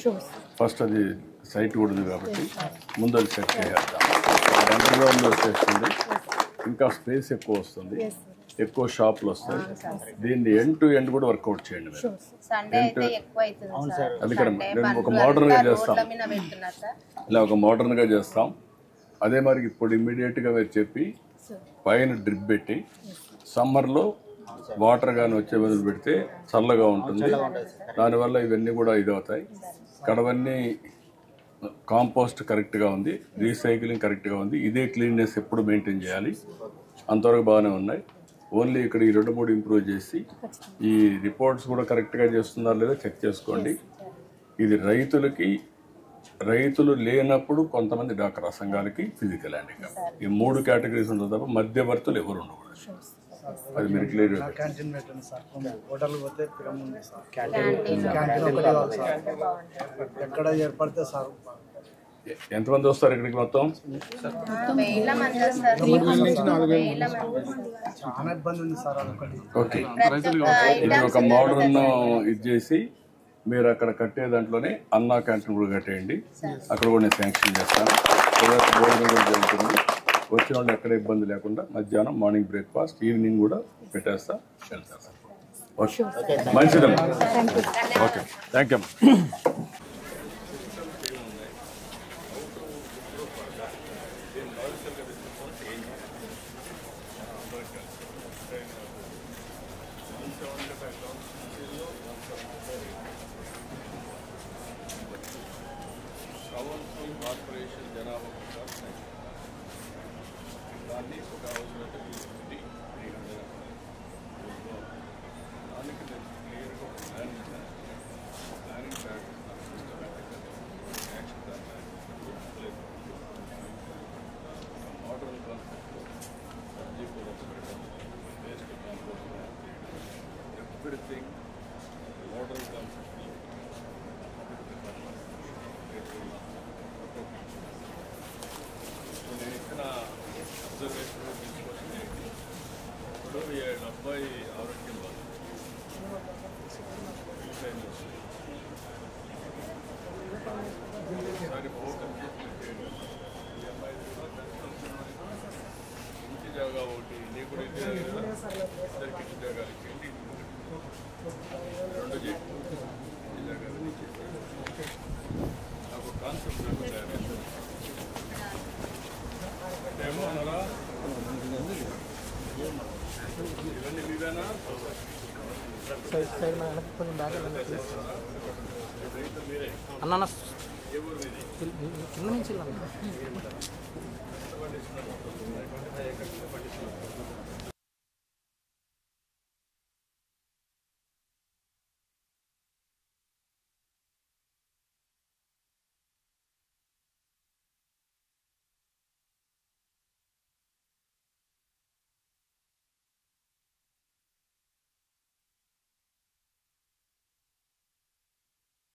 Speaker 4: ఫస్ట్ అది సైట్ కూడా ఉంది కాబట్టి ముందు అది సెట్ చేద్దాం. అండర్గ్రౌండ్ వచ్చేస్తుంది, ఇంకా స్పేస్ ఎక్కువ వస్తుంది, ఎక్కువ షాపులు వస్తాయి. దీన్ని ఎండ్ టు ఎండ్ కూడా వర్కౌట్ చేయండి. అది ఇక్కడ నేను ఒక మోడర్న్గా చేస్తాం, ఇలా ఒక మోడర్న్గా చేస్తాం. అదే మరి ఇప్పుడు ఇమ్మీడియట్గా మీరు చెప్పి పైన డ్రిప్ పెట్టి సమ్మర్లో వాటర్ కానీ వచ్చే బదులు పెడితే చల్లగా ఉంటుంది. దానివల్ల ఇవన్నీ కూడా ఇది అవుతాయి. ఇక్కడవన్నీ కాంపోస్ట్ కరెక్ట్గా ఉంది, రీసైక్లింగ్ కరెక్ట్గా ఉంది. ఇదే క్లీన్నెస్ ఎప్పుడు మెయింటైన్ చేయాలి. అంతవరకు బాగానే ఉన్నాయి. ఓన్లీ ఇక్కడ ఈ 2-3 ఇంప్రూవ్ చేసి ఈ రిపోర్ట్స్ కూడా కరెక్ట్గా చేస్తున్నారా లేదా చెక్ చేసుకోండి. ఇది రైతులు లేనప్పుడు కొంతమంది డాక్రా సంఘాలకి ఫిజికల్ హ్యాండిక్యాప్, ఈ 3 కేటగిరీస్ ఉంటుంది తప్ప మధ్యవర్తులు ఎవరు ఉండకూడదు. అది మీరు క్లియర్.
Speaker 1: ఎక్కడ ఏర్పడితే సార్
Speaker 4: ఎంతమంది వస్తారు ఇక్కడికి? మొత్తం
Speaker 1: చాలా ఇబ్బంది ఉంది సార్.
Speaker 4: ఓకే, ఇది ఒక మోడర్న్ ఇది చేసి మీరు అక్కడ కట్టే దాంట్లోనే అన్నా క్యాంటీన్ కూడా కట్టేయండి. అక్కడ కూడా నేను శాంక్షన్ చేస్తాను. భోజనం కూడా జరుగుతుంది. వచ్చిన వాళ్ళు ఎక్కడ ఇబ్బంది లేకుండా మధ్యాహ్నం మార్నింగ్ బ్రేక్ఫాస్ట్ ఈవినింగ్ కూడా పెట్టేస్తా వెళ్తారు. ఓకే మంచిదమ్మా. ఓకే థ్యాంక్ యూ అమ్మా. కార్పొరేషన్ జనాభా దాన్ని ఒక అవసరం 300 దానికి క్లియర్గా planning pack action model concept waste everything model concept నేను ఇచ్చిన అబ్జర్వేషన్ తీసుకొచ్చి ఇప్పుడు 70 ఆరోగ్యం వాళ్ళు ఒకసారి ఫోకస్ చేసి ఈ అమ్మాయి ఇంటి జాగా ఒకటి నీకు కూడా ఇంటి జాగా ఇద్దరికి ఇంటి జాగాలు ఇచ్చేయండి 2 చేయండి ఇంటి జాగాలు నాకు కాన్సెప్ట్ ఏమన్నారా ఇవన్నీ మీవేనా
Speaker 10: అన్న
Speaker 4: ఏ ఊరు మీది
Speaker 10: కింద నుంచి